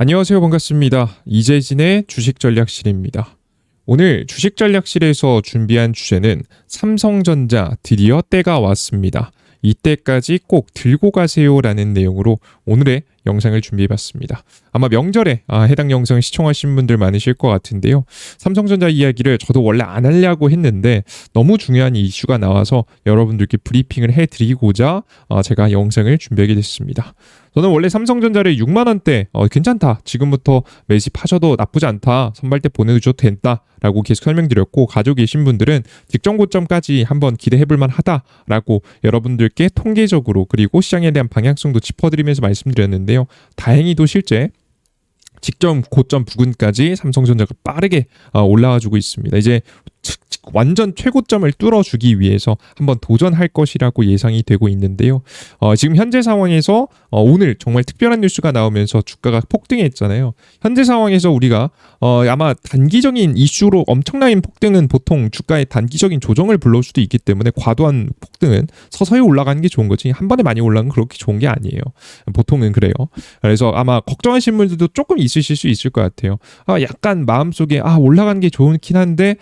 안녕하세요. 반갑습니다. 이재진의 주식전략실입니다. 오늘 주식전략실에서 준비한 주제는 삼성전자 드디어 때가 왔습니다. 이때까지 꼭 들고 가세요라는 내용으로 오늘의 영상을 준비해봤습니다. 아마 명절에 해당 영상을 시청하신 분들 많으실 것 같은데요. 삼성전자 이야기를 저도 원래 안 하려고 했는데 너무 중요한 이슈가 나와서 여러분들께 브리핑을 해드리고자 제가 영상을 준비하게 됐습니다. 저는 원래 삼성전자를 6만원대 괜찮다, 지금부터 매집하셔도 나쁘지 않다, 선발대 보내주셔도 된다 라고 계속 설명드렸고, 가지고 계신 분들은 직전 고점까지 한번 기대해볼만 하다라고 여러분들께 통계적으로 그리고 시장에 대한 방향성도 짚어드리면서 말씀드렸는데요. 다행히도 실제 직전 고점 부근까지 삼성전자가 빠르게 올라와주고 있습니다. 이제 완전 최고점을 뚫어주기 위해서 한번 도전할 것이라고 예상이 되고 있는데요. 지금 현재 상황에서 오늘 정말 특별한 뉴스가 나오면서 주가가 폭등했잖아요. 현재 상황에서 우리가 아마 단기적인 이슈로 엄청난 폭등은 보통 주가의 단기적인 조정을 불러올 수도 있기 때문에 과도한 폭등은 서서히 올라가는 게 좋은 거지 한 번에 많이 올라가는 건 그렇게 좋은 게 아니에요. 보통은 그래요. 그래서 아마 걱정하시는 분들도 조금 있으실 수 있을 것 같아요. 약간 마음속에 올라가는 게 좋긴 한데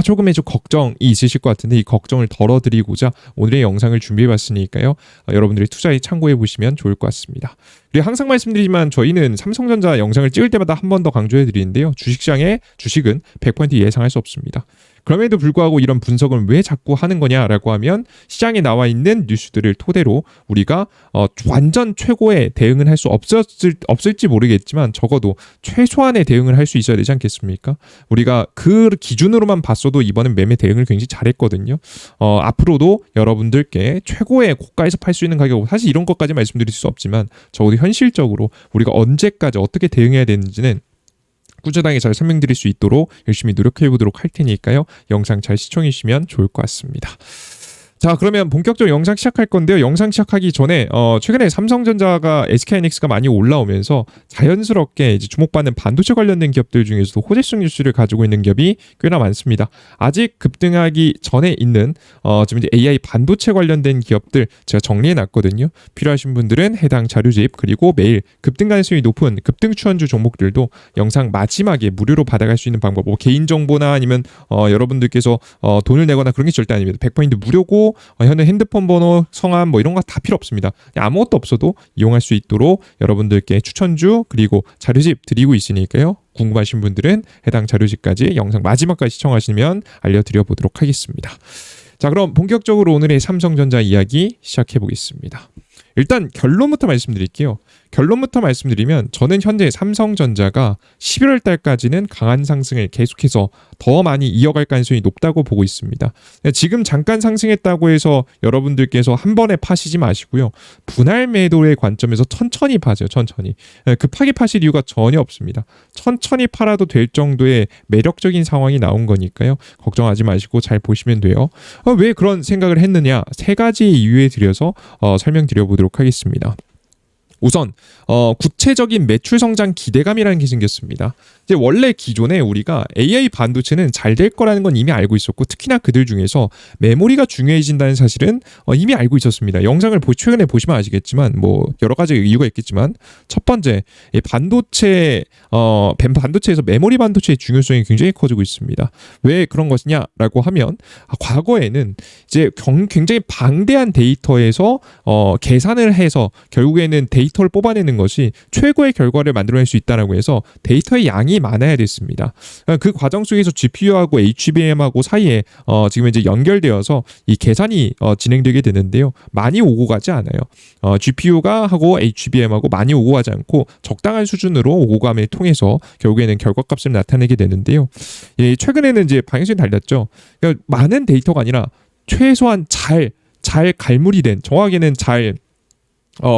조금의 좀 걱정이 있으실 것 같은데, 이 걱정을 덜어드리고자 오늘의 영상을 준비해봤으니까요. 여러분들이 투자에 참고해보시면 좋을 것 같습니다. 그리고 항상 말씀드리지만 저희는 삼성전자 영상을 찍을 때마다 한 번 더 강조해드리는데요. 주식시장의 주식은 100% 예상할 수 없습니다. 그럼에도 불구하고 이런 분석을 왜 자꾸 하는 거냐라고 하면, 시장에 나와 있는 뉴스들을 토대로 우리가 완전 최고의 대응은 할 수 없을지 모르겠지만 적어도 최소한의 대응을 할 수 있어야 되지 않겠습니까? 우리가 그 기준으로만 봤어도 이번엔 매매 대응을 굉장히 잘했거든요. 앞으로도 여러분들께 최고의 고가에서 팔 수 있는 가격, 사실 이런 것까지 말씀드릴 수 없지만 적어도 현실적으로 우리가 언제까지 어떻게 대응해야 되는지는 꾸준하게 잘 설명드릴 수 있도록 열심히 노력해 보도록 할 테니까요. 영상 잘 시청해 주시면 좋을 것 같습니다. 자, 그러면 본격적으로 영상 시작할 건데요. 영상 시작하기 전에 최근에 삼성전자가 SK하이닉스가 많이 올라오면서 자연스럽게 이제 주목받는 반도체 관련된 기업들 중에서도 호재성 뉴스를 가지고 있는 기업이 꽤나 많습니다. 아직 급등하기 전에 있는 지금 이제 AI 반도체 관련된 기업들 제가 정리해 놨거든요. 필요하신 분들은 해당 자료집, 그리고 매일 급등 가능성이 높은 급등 추천주 종목들도 영상 마지막에 무료로 받아갈 수 있는 방법, 개인 정보나 아니면 여러분들께서 돈을 내거나 그런 게 절대 아닙니다. 100% 무료고 현재 핸드폰 번호, 성함 이런 거 다 필요 없습니다. 아무것도 없어도 이용할 수 있도록 여러분들께 추천주 그리고 자료집 드리고 있으니까요. 궁금하신 분들은 해당 자료집까지 영상 마지막까지 시청하시면 알려드려 보도록 하겠습니다. 자, 그럼 본격적으로 오늘의 삼성전자 이야기 시작해 보겠습니다. 일단 결론부터 말씀드릴게요. 결론부터 말씀드리면 저는 현재 삼성전자가 11월 달까지는 강한 상승을 계속해서 더 많이 이어갈 가능성이 높다고 보고 있습니다. 지금 잠깐 상승했다고 해서 여러분들께서 한 번에 파시지 마시고요. 분할 매도의 관점에서 천천히 파세요. 천천히. 급하게 파실 이유가 전혀 없습니다. 천천히 팔아도 될 정도의 매력적인 상황이 나온 거니까요. 걱정하지 마시고 잘 보시면 돼요. 왜 그런 생각을 했느냐? 세 가지 이유에 들여서 설명드려 보도록 하겠습니다. 우선 구체적인 매출 성장 기대감이라는 게 생겼습니다. 이제 원래 기존에 우리가 AI 반도체는 잘 될 거라는 건 이미 알고 있었고, 특히나 그들 중에서 메모리가 중요해진다는 사실은 이미 알고 있었습니다. 영상을 최근에 보시면 아시겠지만 여러 가지 이유가 있겠지만, 첫 번째 반도체에서 메모리 반도체의 중요성이 굉장히 커지고 있습니다. 왜 그런 것이냐라고 하면 과거에는 이제 굉장히 방대한 데이터에서 계산을 해서 결국에는 데이터를 뽑아내는 것이 최고의 결과를 만들어낼 수 있다라고 해서 데이터의 양이 많아야 됐습니다. 그 과정 속에서 GPU하고 HBM하고 사이에 지금 이제 연결되어서 이 계산이 진행되게 되는데요. 많이 오고 가지 않아요. GPU가 하고 HBM하고 많이 오고 가지 않고 적당한 수준으로 오고 감을 통해서 결국에는 결과값을 나타내게 되는데요. 최근에는 이제 방향성이 달랐죠. 그러니까 많은 데이터가 아니라 최소한 잘 갈무리 된, 정확하게는 잘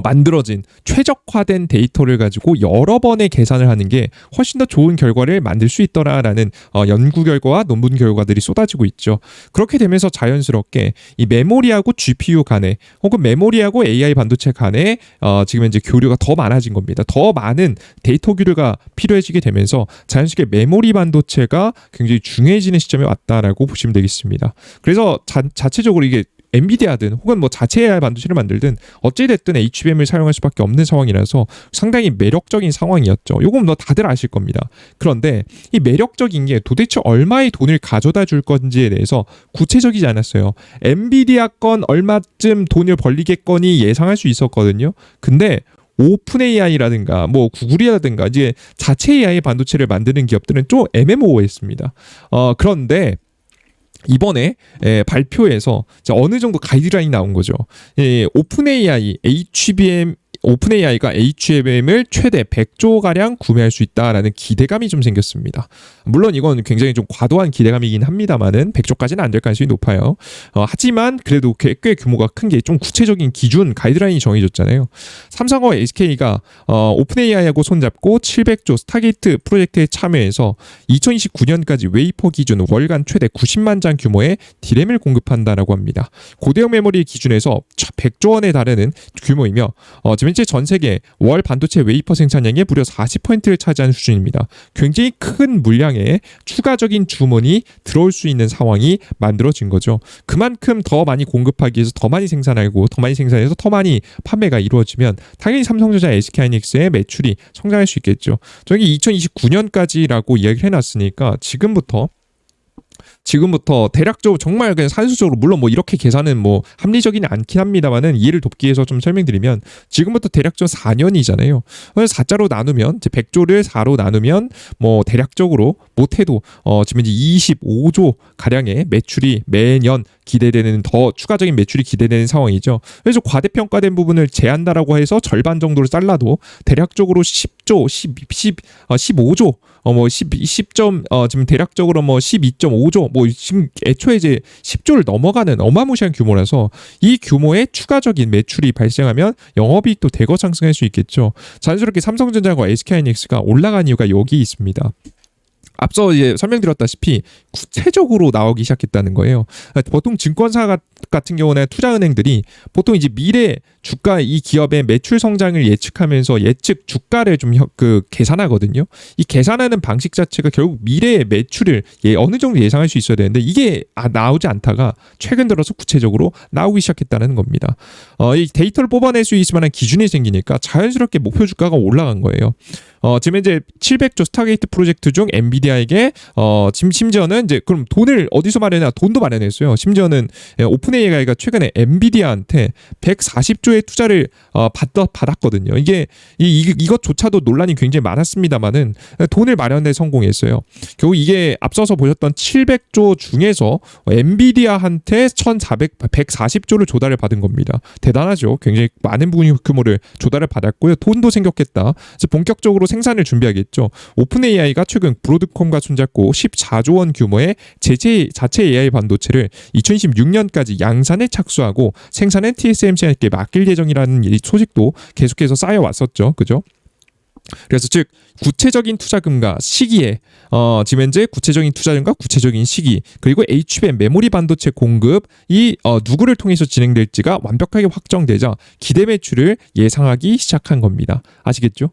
만들어진 최적화된 데이터를 가지고 여러 번의 계산을 하는 게 훨씬 더 좋은 결과를 만들 수 있더라라는 연구 결과와 논문 결과들이 쏟아지고 있죠. 그렇게 되면서 자연스럽게 이 메모리하고 GPU 간에, 혹은 메모리하고 AI 반도체 간에 지금 이제 교류가 더 많아진 겁니다. 더 많은 데이터 교류가 필요해지게 되면서 자연스럽게 메모리 반도체가 굉장히 중요해지는 시점에 왔다라고 보시면 되겠습니다. 그래서 자체적으로 이게 엔비디아든 혹은 뭐 자체 AI 반도체를 만들든 어찌됐든 HBM을 사용할 수밖에 없는 상황이라서 상당히 매력적인 상황이었죠. 요건 뭐 다들 아실 겁니다. 그런데 이 매력적인 게 도대체 얼마의 돈을 가져다 줄 건지에 대해서 구체적이지 않았어요. 엔비디아 건 얼마쯤 돈을 벌리겠거니 예상할 수 있었거든요. 근데 오픈 AI라든가 뭐 구글이라든가 이제 자체 AI 반도체를 만드는 기업들은 좀 애매모호했습니다. 그런데 이번에 발표에서 어느 정도 가이드라인이 나온 거죠. 오픈 AI가 HBM을 최대 100조 가량 구매할 수 있다라는 기대감이 좀 생겼습니다. 물론 이건 굉장히 좀 과도한 기대감이긴 합니다만은 100조까지는 안 될 가능성이 높아요. 하지만 그래도 꽤 규모가 큰 게 좀 구체적인 기준 가이드라인이 정해졌잖아요. 삼성과 SK가 오픈 AI하고 손잡고 700조 스타게이트 프로젝트에 참여해서 2029년까지 웨이퍼 기준 월간 최대 90만 장 규모의 디램을 공급한다라고 합니다. 고대형 메모리 기준에서 100조 원에 달하는 규모이며 지금 현재 전 세계 월 반도체 웨이퍼 생산량의 무려 40%를 차지하는 수준입니다. 굉장히 큰 물량의 추가적인 주문이 들어올 수 있는 상황이 만들어진 거죠. 그만큼 더 많이 공급하기 위해서 더 많이 생산하고 더 많이 생산해서 더 많이 판매가 이루어지면 당연히 삼성전자, SK하이닉스의 매출이 성장할 수 있겠죠. 저기 2029년까지라고 이야기를 해놨으니까 지금부터 대략적으로 정말 그냥 산수적으로 물론 뭐 이렇게 계산은 뭐 합리적이는 않긴 합니다만은 이해를 돕기 위해서 좀 설명드리면 지금부터 대략적으로 4년이잖아요. 그래서 4자로 나누면 이제 100조를 4로 나누면 뭐 대략적으로 못해도 지금 이제 25조 가량의 매출이 매년 기대되는 더 추가적인 매출이 기대되는 상황이죠. 그래서 과대평가된 부분을 제한다라고 해서 절반 정도로 잘라도 대략적으로 10조, 15조, 지금 대략적으로 뭐 12.5조, 뭐 지금 애초에 이제 10조를 넘어가는 어마무시한 규모라서 이 규모의 추가적인 매출이 발생하면 영업이익도 대거 상승할 수 있겠죠. 자연스럽게 삼성전자와 SK하이닉스가 올라간 이유가 여기 있습니다. 앞서 이제 설명드렸다시피 구체적으로 나오기 시작했다는 거예요. 보통 증권사 같은 경우는 투자은행들이 보통 이제 미래 주가 이 기업의 매출 성장을 예측하면서 예측 주가를 좀 계산하거든요. 이 계산하는 방식 자체가 결국 미래의 매출을 어느 정도 예상할 수 있어야 되는데 이게 나오지 않다가 최근 들어서 구체적으로 나오기 시작했다는 겁니다. 이 데이터를 뽑아낼 수 있을 만한 기준이 생기니까 자연스럽게 목표 주가가 올라간 거예요. 지금 이제 700조 스타게이트 프로젝트 중 엔비디아에게 지금 심지어는 이제 그럼 돈을 어디서 마련했냐? 돈도 마련했어요. 심지어는 오픈 AI가 최근에 엔비디아한테 140조의 투자를 받았거든요. 이게 이것조차도 논란이 굉장히 많았습니다만은 돈을 마련에 성공했어요. 결국 이게 앞서서 보셨던 700조 중에서 엔비디아한테 140조를 조달을 받은 겁니다. 대단하죠. 굉장히 많은 규모를 조달을 받았고요. 돈도 생겼겠다. 그래서 본격적으로 생산을 준비하겠죠. 오픈 AI가 최근 브로드콤과 손잡고 14조 원 규모의 자체 AI 반도체를 2026년까지 양산에 착수하고 생산은 TSMC에게 맡길 예정이라는 소식도 계속해서 쌓여왔었죠. 그죠? 그래서 즉 구체적인 투자금과 시기에 지금 현재 구체적인 투자금과 구체적인 시기 그리고 HBM 메모리 반도체 공급이 누구를 통해서 진행될지가 완벽하게 확정되자 기대 매출을 예상하기 시작한 겁니다. 아시겠죠?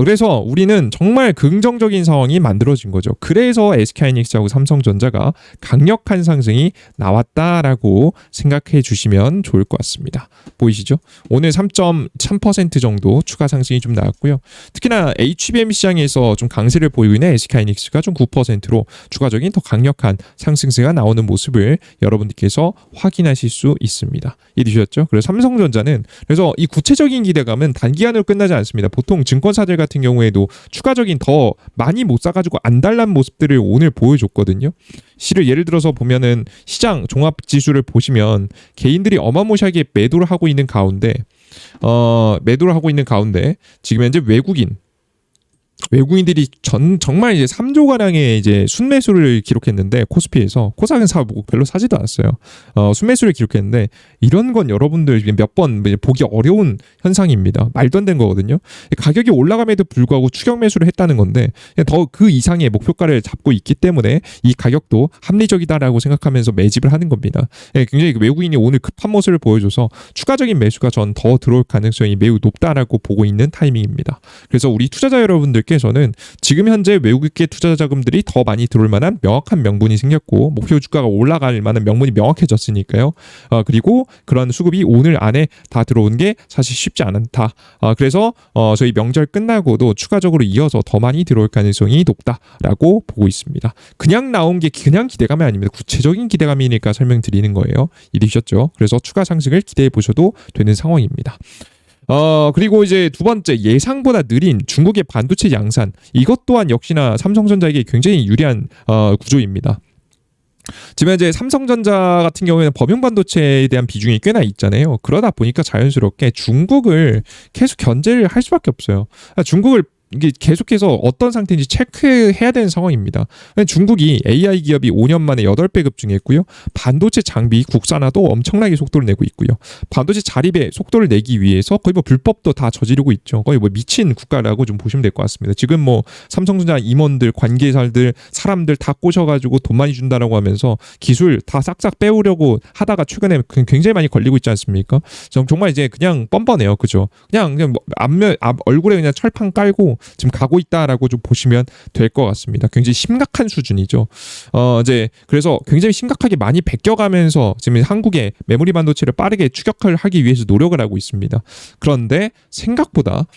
그래서 우리는 정말 긍정적인 상황이 만들어진 거죠. 그래서 SK하이닉스하고 삼성전자가 강력한 상승이 나왔다라고 생각해 주시면 좋을 것 같습니다. 보이시죠? 오늘 3.3% 정도 추가 상승이 좀 나왔고요. 특히나 HBM 시장에서 좀 강세를 보이고 있는 SK하이닉스가 좀 9%로 추가적인 더 강력한 상승세가 나오는 모습을 여러분들께서 확인하실 수 있습니다. 이해되셨죠? 그래서 삼성전자는 그래서 이 구체적인 기대감은 단기간으로 끝나지 않습니다. 보통 증권사들 같은 경우에도 추가적인 더 많이 못 사가지고 안달난 모습들을 오늘 보여줬거든요. 예를 들어서 보면은 시장 종합지수를 보시면 개인들이 어마무시하게 매도를 하고 있는 가운데 지금 현재 외국인들이 정말 이제 3조 가량의 이제 순매수를 기록했는데 코스닥은 별로 사지도 않았어요. 순매수를 기록했는데 이런 건 여러분들 몇 번 보기 어려운 현상입니다. 말도 안 되는 거거든요. 가격이 올라감에도 불구하고 추격 매수를 했다는 건데 더 그 이상의 목표가를 잡고 있기 때문에 이 가격도 합리적이다라고 생각하면서 매집을 하는 겁니다. 굉장히 외국인이 오늘 급한 모습을 보여줘서 추가적인 매수가 전 더 들어올 가능성이 매우 높다라고 보고 있는 타이밍입니다. 그래서 우리 투자자 여러분들께 측면에서는 지금 현재 외국계 투자 자금들이 더 많이 들어올 만한 명확한 명분이 생겼고 목표 주가가 올라갈 만한 명분이 명확해졌으니까요. 그리고 그런 수급이 오늘 안에 다 들어온 게 사실 쉽지 않다. 그래서 저희 명절 끝나고도 추가적으로 이어서 더 많이 들어올 가능성이 높다라고 보고 있습니다. 그냥 나온 게 그냥 기대감이 아닙니다. 구체적인 기대감이니까 설명드리는 거예요. 이해되셨죠? 그래서 추가 상승을 기대해 보셔도 되는 상황입니다. 그리고 이제 두 번째, 예상보다 느린 중국의 반도체 양산. 이것 또한 역시나 삼성전자에게 굉장히 유리한 구조입니다. 지금 이제 삼성전자 같은 경우에는 범용 반도체에 대한 비중이 꽤나 있잖아요. 그러다 보니까 자연스럽게 중국을 계속 견제를 할 수밖에 없어요. 중국을 이게 계속해서 어떤 상태인지 체크해야 되는 상황입니다. 중국이 AI 기업이 5년 만에 8배 급증했고요. 반도체 장비 국산화도 엄청나게 속도를 내고 있고요. 반도체 자립의 속도를 내기 위해서 거의 뭐 불법도 다 저지르고 있죠. 거의 뭐 미친 국가라고 좀 보시면 될 것 같습니다. 지금 뭐 삼성전자 임원들, 관계자들, 사람들 다 꼬셔가지고 돈 많이 준다라고 하면서 기술 다 싹싹 빼오려고 하다가 최근에 굉장히 많이 걸리고 있지 않습니까? 정말 이제 그냥 뻔뻔해요. 그죠? 그냥 뭐 얼굴에 그냥 철판 깔고 지금 가고 있다라고 좀 보시면 될 것 같습니다. 굉장히 심각한 수준이죠. 이제 그래서 굉장히 심각하게 많이 베껴가면서 지금 한국의 메모리 반도체를 빠르게 추격을 하기 위해서 노력을 하고 있습니다. 그런데 생각보다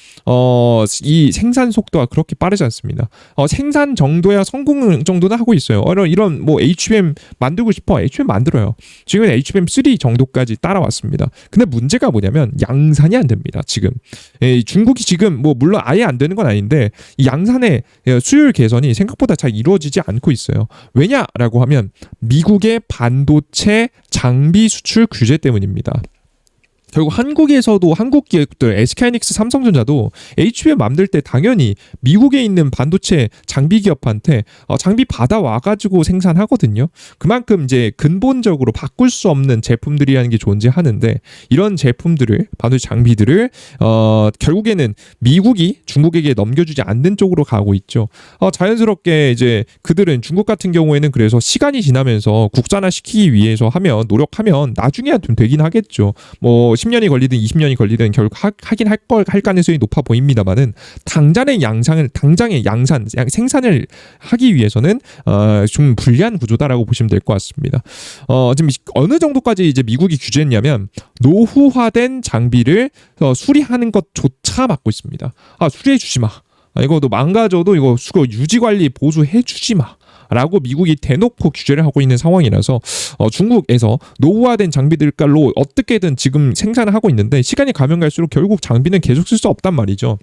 이 생산 속도가 그렇게 빠르지 않습니다. 생산 정도야 성공 정도는 하고 있어요. 이런 뭐 HBM 만들고 싶어 HBM 만들어요. 지금 HBM3 정도까지 따라왔습니다. 근데 문제가 뭐냐면 양산이 안 됩니다. 지금 중국이 지금 뭐 물론 아예 안 되는 건 아닌데 이 양산의 수율 개선이 생각보다 잘 이루어지지 않고 있어요. 왜냐라고 하면 미국의 반도체 장비 수출 규제 때문입니다. 결국 한국에서도 한국 기업들 SK하이닉스, 삼성전자도 HBM 만들 때 당연히 미국에 있는 반도체 장비 기업한테 장비 받아와가지고 생산하거든요. 그만큼 이제 근본적으로 바꿀 수 없는 제품들이라는 게 존재하는데 이런 제품들을 반도체 장비들을 결국에는 미국이 중국에게 넘겨주지 않는 쪽으로 가고 있죠. 자연스럽게 이제 그들은 중국 같은 경우에는 그래서 시간이 지나면서 국산화 시키기 위해서 노력하면 나중에야 좀 되긴 하겠죠. 뭐 10년이 걸리든 20년이 걸리든 결국 하긴 할 가능성이 높아 보입니다만은 당장의 생산을 하기 위해서는 좀 불리한 구조다라고 보시면 될 것 같습니다. 지금 어느 정도까지 이제 미국이 규제했냐면 노후화된 장비를 수리하는 것조차 막고 있습니다. 수리해 주지 마. 이거 너 망가져도 이거 유지 관리 보수해 주지 마. 라고 미국이 대놓고 규제를 하고 있는 상황이라서 중국에서 노후화된 장비들로 어떻게든 지금 생산을 하고 있는데 시간이 가면 갈수록 결국 장비는 계속 쓸 수 없단 말이죠.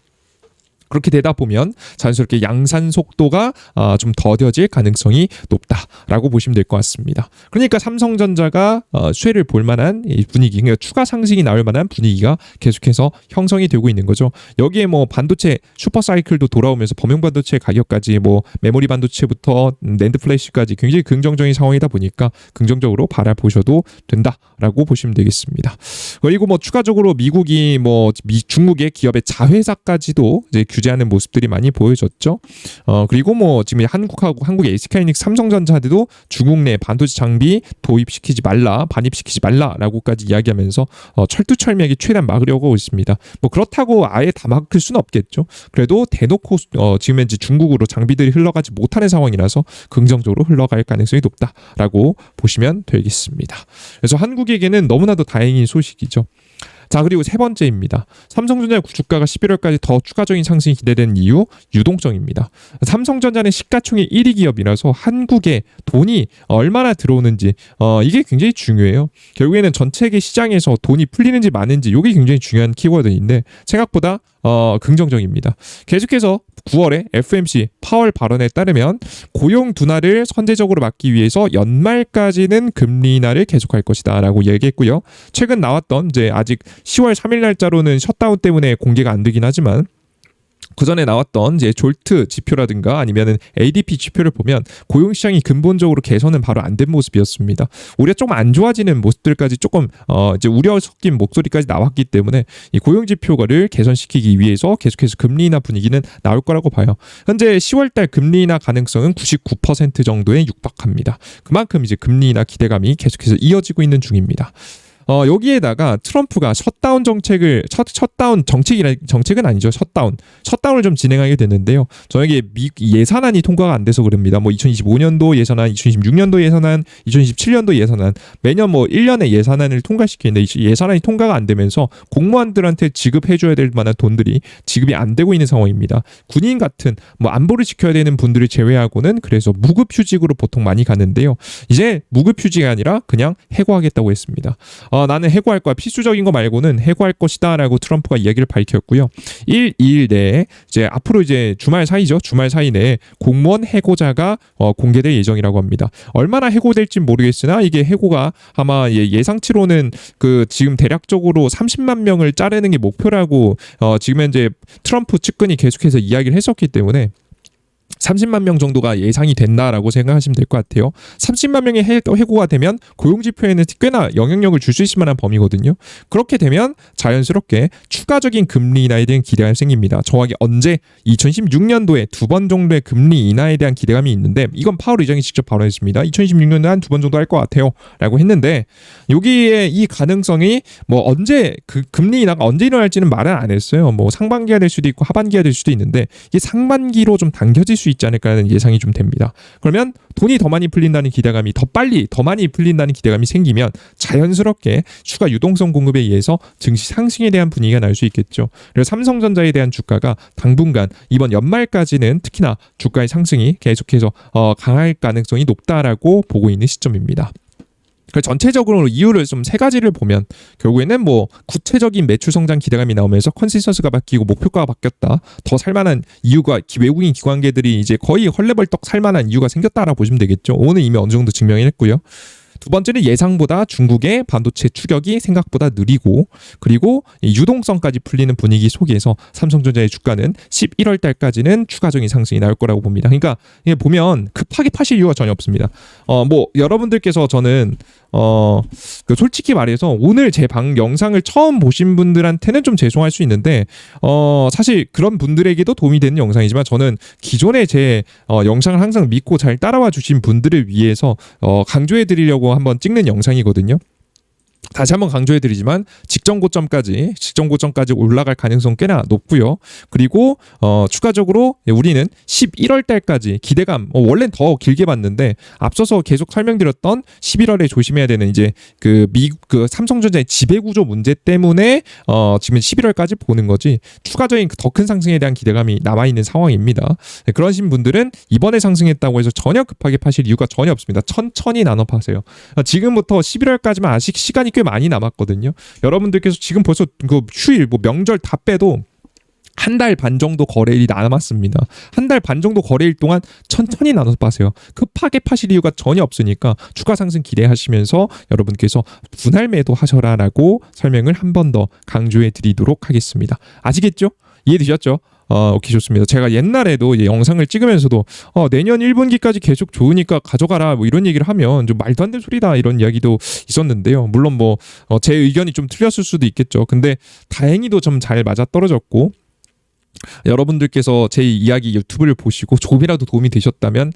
그렇게 되다 보면 자연스럽게 양산 속도가 좀 더뎌질 가능성이 높다라고 보시면 될 것 같습니다. 그러니까 삼성전자가 수혜를 볼 만한 분위기, 그러니까 추가 상승이 나올 만한 분위기가 계속해서 형성이 되고 있는 거죠. 여기에 뭐 반도체 슈퍼사이클도 돌아오면서 범용 반도체 가격까지 뭐 메모리 반도체부터 낸드 플래시까지 굉장히 긍정적인 상황이다 보니까 긍정적으로 바라보셔도 된다라고 보시면 되겠습니다. 그리고 뭐 추가적으로 미국이 중국의 기업의 자회사까지도 이제 규제하는 모습들이 많이 보여졌죠. 그리고 뭐 지금 한국의 SK하이닉스, 삼성전자들도 중국 내 반도체 장비 도입시키지 말라, 반입시키지 말라라고까지 이야기하면서 철두철미하게 최대한 막으려고 있습니다. 뭐 그렇다고 아예 다 막을 수는 없겠죠. 그래도 대놓고 지금 현재 중국으로 장비들이 흘러가지 못하는 상황이라서 긍정적으로 흘러갈 가능성이 높다라고 보시면 되겠습니다. 그래서 한국에게는 너무나도 다행인 소식이죠. 자, 그리고 세 번째입니다. 삼성전자 주가가 11월까지 더 추가적인 상승이 기대되는 이유, 유동성입니다. 삼성전자는 시가총액 1위 기업이라서 한국에 돈이 얼마나 들어오는지 이게 굉장히 중요해요. 결국에는 전 세계 시장에서 돈이 풀리는지 마는지 이게 굉장히 중요한 키워드인데 생각보다 긍정적입니다. 계속해서 9월에 FOMC 파월 발언에 따르면 고용 둔화를 선제적으로 막기 위해서 연말까지는 금리 인하를 계속할 것이다라고 얘기했고요. 최근 나왔던 이제 아직 10월 3일 날짜로는 셧다운 때문에 공개가 안 되긴 하지만 그 전에 나왔던 이제 졸트 지표라든가 아니면은 ADP 지표를 보면 고용 시장이 근본적으로 개선은 바로 안 된 모습이었습니다. 오히려 조금 안 좋아지는 모습들까지 조금 이제 우려 섞인 목소리까지 나왔기 때문에 이 고용 지표를 개선시키기 위해서 계속해서 금리 인하 분위기는 나올 거라고 봐요. 현재 10월달 금리 인하 가능성은 99% 정도에 육박합니다. 그만큼 이제 금리 인하 기대감이 계속해서 이어지고 있는 중입니다. 여기에다가 트럼프가 셧다운 정책은 아니죠. 셧다운을 좀 진행하게 됐는데요. 저에게 예산안이 통과가 안 돼서 그럽니다. 뭐 2025년도 예산안, 2026년도 예산안, 2027년도 예산안, 매년 뭐 1년에 예산안을 통과시키는데 예산안이 통과가 안 되면서 공무원들한테 지급해줘야 될 만한 돈들이 지급이 안 되고 있는 상황입니다. 군인 같은 뭐 안보를 지켜야 되는 분들을 제외하고는 그래서 무급휴직으로 보통 많이 가는데요. 이제 무급휴직이 아니라 그냥 해고하겠다고 했습니다. 나는 해고할 거야. 필수적인 거 말고는 해고할 것이다라고 트럼프가 이야기를 밝혔고요. 2일 내에 이제 앞으로 이제 주말 사이죠. 주말 사이 내에 공무원 해고자가 공개될 예정이라고 합니다. 얼마나 해고될지 모르겠으나 이게 해고가 아마 예상치로는 그 지금 대략적으로 30만 명을 자르는 게 목표라고 지금 현재 트럼프 측근이 계속해서 이야기를 했었기 때문에 30만 명 정도가 예상이 된다라고 생각하시면 될 것 같아요. 30만 명의 해고가 되면 고용지표에는 꽤나 영향력을 줄 수 있을 만한 범위거든요. 그렇게 되면 자연스럽게 추가적인 금리 인하에 대한 기대감이 생깁니다. 정확히 언제 2016년도에 2번 정도의 금리 인하에 대한 기대감이 있는데 이건 파월 의장이 직접 발언했습니다. 2016년도에 한 2번 정도 할 것 같아요 라고 했는데 여기에 이 가능성이 뭐 언제 그 금리 인하가 언제 일어날지는 말은 안 했어요. 뭐 상반기가 될 수도 있고 하반기가 될 수도 있는데 이게 상반기로 좀 당겨질 수 있지 않을까라는 예상이 좀 됩니다. 그러면 돈이 더 많이 풀린다는 기대감이 더 빨리 더 많이 풀린다는 기대감이 생기면 자연스럽게 추가 유동성 공급에 의해서 증시 상승에 대한 분위기가 날 수 있겠죠. 그래서 삼성전자에 대한 주가가 당분간 이번 연말까지는 특히나 주가의 상승이 계속해서 강할 가능성이 높다라고 보고 있는 시점입니다. 전체적으로 이유를 좀 세 가지를 보면 결국에는 뭐 구체적인 매출 성장 기대감이 나오면서 컨센서스가 바뀌고 목표가가 바뀌었다. 더 살만한 이유가 외국인 기관계들이 이제 거의 헐레벌떡 살만한 이유가 생겼다라고 보시면 되겠죠. 오늘 이미 어느 정도 증명했고요. 두 번째는 예상보다 중국의 반도체 추격이 생각보다 느리고 그리고 유동성까지 풀리는 분위기 속에서 삼성전자의 주가는 11월 달까지는 추가적인 상승이 나올 거라고 봅니다. 그러니까 이게 보면 급하게 파실 이유가 전혀 없습니다. 뭐 여러분들께서 저는 솔직히 말해서 오늘 제 영상을 처음 보신 분들한테는 좀 죄송할 수 있는데 사실 그런 분들에게도 도움이 되는 영상이지만 저는 기존에 제 영상을 항상 믿고 잘 따라와 주신 분들을 위해서 강조해 드리려고 한번 찍는 영상이거든요. 다시 한번 강조해드리지만 직전 고점까지 올라갈 가능성 꽤나 높고요. 그리고 추가적으로 우리는 11월 달까지 기대감 원래는 더 길게 봤는데 앞서서 계속 설명드렸던 11월에 조심해야 되는 이제 그 삼성전자의 지배구조 문제 때문에 지금 11월까지 보는 거지 추가적인 더 큰 상승에 대한 기대감이 남아있는 상황입니다. 그러신 분들은 이번에 상승했다고 해서 전혀 급하게 파실 이유가 전혀 없습니다. 천천히 나눠 파세요. 지금부터 11월까지만 아직 시간이 꽤 많이 남았거든요. 여러분들께서 지금 벌써 그 휴일 뭐 명절 다 빼도 한 달 반 정도 거래일이 남았습니다. 한 달 반 정도 거래일 동안 천천히 나눠서 파세요. 급하게 파실 이유가 전혀 없으니까 추가 상승 기대하시면서 여러분께서 분할 매도 하셔라라고 설명을 한 번 더 강조해 드리도록 하겠습니다. 아시겠죠? 이해되셨죠? 오케이, 좋습니다. 제가 옛날에도 영상을 찍으면서도 내년 1분기까지 계속 좋으니까 가져가라 뭐 이런 얘기를 하면 좀 말도 안 되는 소리다 이런 이야기도 있었는데요. 물론 뭐 제 의견이 좀 틀렸을 수도 있겠죠. 근데 다행히도 좀 잘 맞아떨어졌고 여러분들께서 제 이야기 유튜브를 보시고 조금이라도 도움이 되셨다면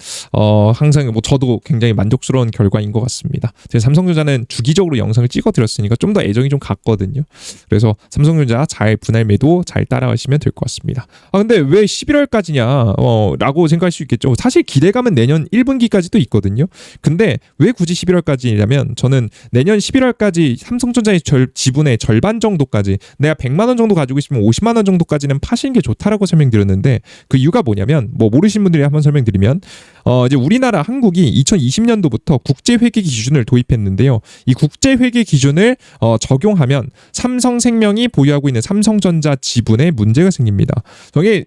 항상 뭐 저도 굉장히 만족스러운 결과인 것 같습니다. 제가 삼성전자는 주기적으로 영상을 찍어드렸으니까 좀 더 애정이 좀 갔거든요. 그래서 삼성전자 잘 분할 매도 잘 따라가시면 될 것 같습니다. 근데 왜 11월까지냐 라고 생각할 수 있겠죠. 사실 기대감은 내년 1분기까지도 있거든요. 근데 왜 굳이 11월까지냐면 저는 내년 11월까지 삼성전자의 지분의 절반 정도까지 내가 100만 원 정도 가지고 있으면 50만 원 정도까지는 파시는 게 좋다라고 설명드렸는데 그 이유가 뭐냐면 뭐 모르신 분들이 한번 설명드리면 이제 우리나라 한국이 2020년도부터 국제회계 기준을 도입했는데요. 이 국제회계 기준을 적용하면 삼성생명이 보유하고 있는 삼성전자 지분에 문제가 생깁니다.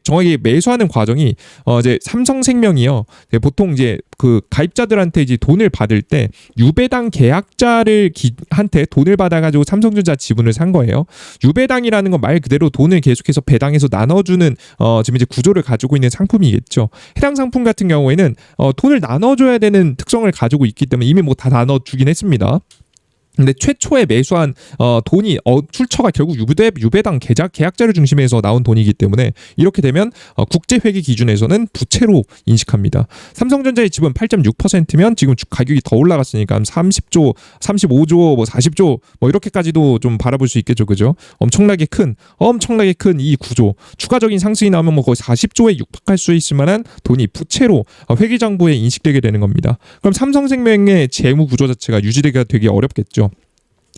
정확히 매수하는 과정이 이제 삼성생명이요. 보통 이제 그 가입자들한테 이제 돈을 받을 때 유배당 계약자를 한테 돈을 받아가지고 삼성전자 지분을 산 거예요. 유배당이라는 건 말 그대로 돈을 계속해서 배당해서 나눠주는 지금 이제 구조를 가지고 있는 상품이겠죠. 해당 상품 같은 경우에는 돈을 나눠줘야 되는 특성을 가지고 있기 때문에 이미 뭐 다 나눠주긴 했습니다. 근데 최초에 매수한 돈이 출처가 결국 유배당 계약 자료 중심에서 나온 돈이기 때문에 이렇게 되면 국제회계 기준에서는 부채로 인식합니다. 삼성전자의 지분 8.6%면 지금 가격이 더 올라갔으니까 30조, 35조, 뭐 40조 뭐 이렇게까지도 좀 바라볼 수 있겠죠, 그죠? 엄청나게 큰 이 구조, 추가적인 상승이 나오면 뭐 거의 40조에 육박할 수 있을 만한 돈이 부채로 회계장부에 인식되게 되는 겁니다. 그럼 삼성생명의 재무 구조 자체가 유지되기가 되게 어렵겠죠.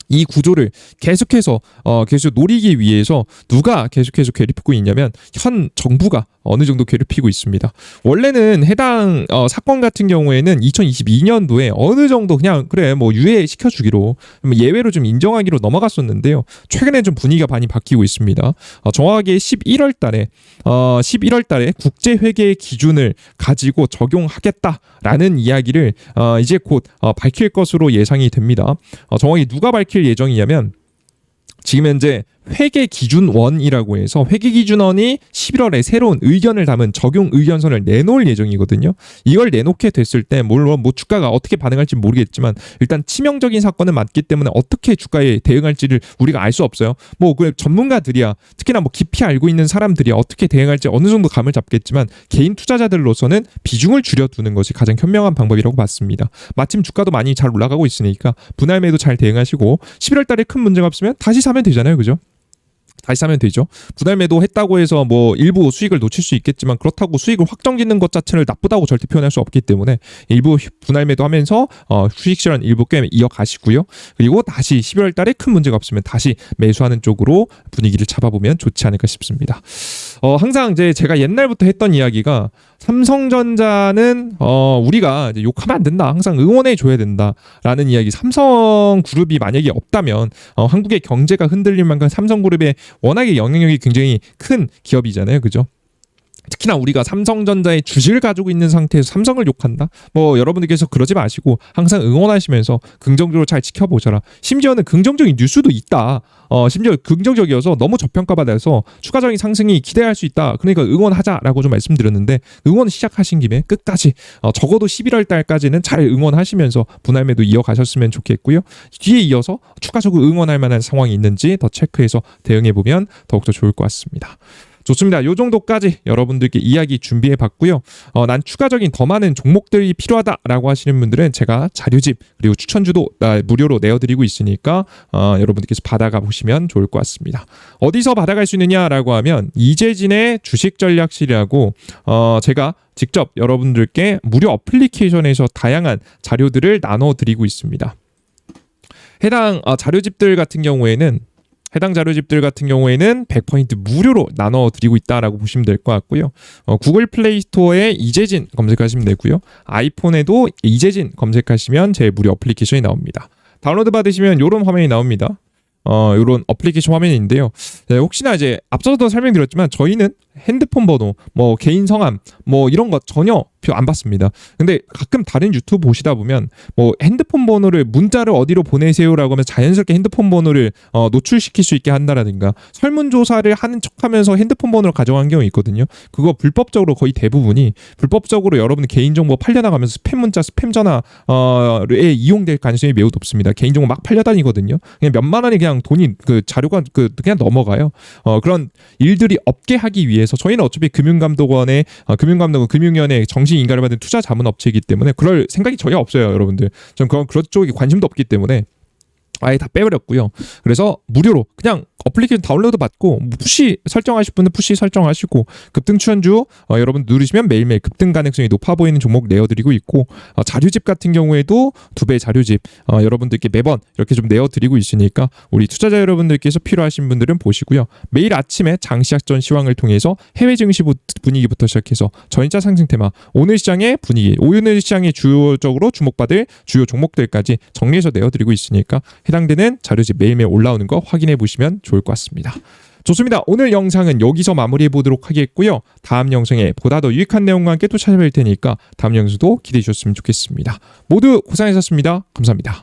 이 구조를 계속해서 계속 노리기 위해서 누가 계속해서 괴롭히고 있냐면 현 정부가 어느 정도 괴롭히고 있습니다. 원래는 해당 사건 같은 경우에는 2022년도에 어느 정도 그냥 그래 뭐 유예시켜주기로 예외로 좀 인정하기로 넘어갔었는데요. 최근에 좀 분위기가 많이 바뀌고 있습니다. 정확하게 11월 달에 국제회계 기준을 가지고 적용하겠다라는 이야기를 이제 곧 밝힐 것으로 예상이 됩니다. 정확히 누가 밝힐 예정이냐면 지금 현재 회계기준원이라고 해서 회계기준원이 11월에 새로운 의견을 담은 적용 의견서를 내놓을 예정이거든요. 이걸 내놓게 됐을 때 물론 뭐 주가가 어떻게 반응할지 모르겠지만 일단 치명적인 사건은 맞기 때문에 어떻게 주가에 대응할지를 우리가 알 수 없어요. 뭐 그 전문가들이야 특히나 뭐 깊이 알고 있는 사람들이야 어떻게 대응할지 어느 정도 감을 잡겠지만 개인 투자자들로서는 비중을 줄여두는 것이 가장 현명한 방법이라고 봤습니다. 마침 주가도 많이 잘 올라가고 있으니까 분할 매도 잘 대응하시고 11월 달에 큰 문제가 없으면 다시 사면 되잖아요. 그죠? 다시 사면 되죠. 분할 매도 했다고 해서 뭐 일부 수익을 놓칠 수 있겠지만 그렇다고 수익을 확정 짓는 것 자체를 나쁘다고 절대 표현할 수 없기 때문에 일부 분할 매도하면서 수익 실현 일부 꽤 이어가시고요. 그리고 다시 12월 달에 큰 문제가 없으면 다시 매수하는 쪽으로 분위기를 잡아보면 좋지 않을까 싶습니다. 항상 이제 제가 옛날부터 했던 이야기가 삼성전자는 우리가 이제 욕하면 안 된다. 항상 응원해 줘야 된다라는 이야기. 삼성그룹이 만약에 없다면 한국의 경제가 흔들릴 만큼 삼성그룹의 워낙에 영향력이 굉장히 큰 기업이잖아요. 그죠? 특히나 우리가 삼성전자의 주식을 가지고 있는 상태에서 삼성을 욕한다? 뭐 여러분들께서 그러지 마시고 항상 응원하시면서 긍정적으로 잘 지켜보셔라. 심지어는 긍정적인 뉴스도 있다. 심지어 긍정적이어서 너무 저평가받아서 추가적인 상승이 기대할 수 있다. 그러니까 응원하자라고 좀 말씀드렸는데 응원 시작하신 김에 끝까지 적어도 11월 달까지는 잘 응원하시면서 분할 매도 이어가셨으면 좋겠고요. 뒤에 이어서 추가적으로 응원할 만한 상황이 있는지 더 체크해서 대응해보면 더욱더 좋을 것 같습니다. 좋습니다. 요 정도까지 여러분들께 이야기 준비해 봤고요. 난 추가적인 더 많은 종목들이 필요하다라고 하시는 분들은 제가 자료집 그리고 추천주도 무료로 내어드리고 있으니까 여러분들께서 받아가 보시면 좋을 것 같습니다. 어디서 받아갈 수 있느냐라고 하면 이재진의 주식전략실이라고 제가 직접 여러분들께 무료 어플리케이션에서 다양한 자료들을 나눠드리고 있습니다. 해당 자료집들 같은 경우에는 100% 무료로 나눠드리고 있다라고 보시면 될 것 같고요. 구글 플레이 스토어에 이재진 검색하시면 되고요. 아이폰에도 이재진 검색하시면 제 무료 어플리케이션이 나옵니다. 다운로드 받으시면 이런 화면이 나옵니다. 이런 어플리케이션 화면인데요. 네, 혹시나 이제 앞서도 설명드렸지만 저희는 핸드폰 번호, 뭐 개인 성함, 뭐 이런 거 전혀 안 받습니다. 근데 가끔 다른 유튜브 보시다 보면 뭐 핸드폰 번호를 문자를 어디로 보내세요라고 하면 자연스럽게 핸드폰 번호를 노출시킬 수 있게 한다라든가 설문조사를 하는 척하면서 핸드폰 번호를 가져간 경우 있거든요. 그거 불법적으로 거의 대부분이 불법적으로 여러분 개인정보 팔려나가면서 스팸 문자, 스팸 전화에 이용될 가능성이 매우 높습니다. 개인정보 막 팔려다니거든요. 그냥 몇만 원이 그냥 돈이 그 자료가 그냥 넘어가요. 그런 일들이 없게 하기 위해서 저희는 어차피 금융감독원의 금융위원회 정식 인가를 받은 투자 자문 업체이기 때문에 그럴 생각이 전혀 없어요, 여러분들. 전 그런 쪽에 관심도 없기 때문에 아예 다 빼버렸고요. 그래서 무료로 그냥 어플리케이션 다운로드 받고 푸시 설정하실 분은 푸시 설정하시고 급등 추천주 여러분 누르시면 매일매일 급등 가능성이 높아 보이는 종목 내어드리고 있고 자료집 같은 경우에도 2배 자료집 여러분들께 매번 이렇게 좀 내어드리고 있으니까 우리 투자자 여러분들께서 필요하신 분들은 보시고요. 매일 아침에 장시작 전 시황을 통해서 해외 증시 분위기부터 시작해서 전일자 상승 테마, 오늘 시장의 분위기, 오늘 시장의 주요적으로 주목받을 주요 종목들까지 정리해서 내어드리고 있으니까 해당되는 자료집 매일매일 올라오는 거 확인해 보시면 좋을 것 같습니다. 좋습니다. 오늘 영상은 여기서 마무리해 보도록 하겠고요. 다음 영상에 보다 더 유익한 내용과 함께 또 찾아뵐 테니까 다음 영상도 기대해 주셨으면 좋겠습니다. 모두 고생하셨습니다. 감사합니다.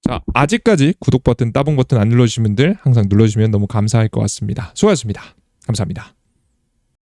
자, 아직까지 구독 버튼, 따봉 버튼 안 눌러주신 분들 항상 눌러주시면 너무 감사할 것 같습니다. 수고하셨습니다. 감사합니다.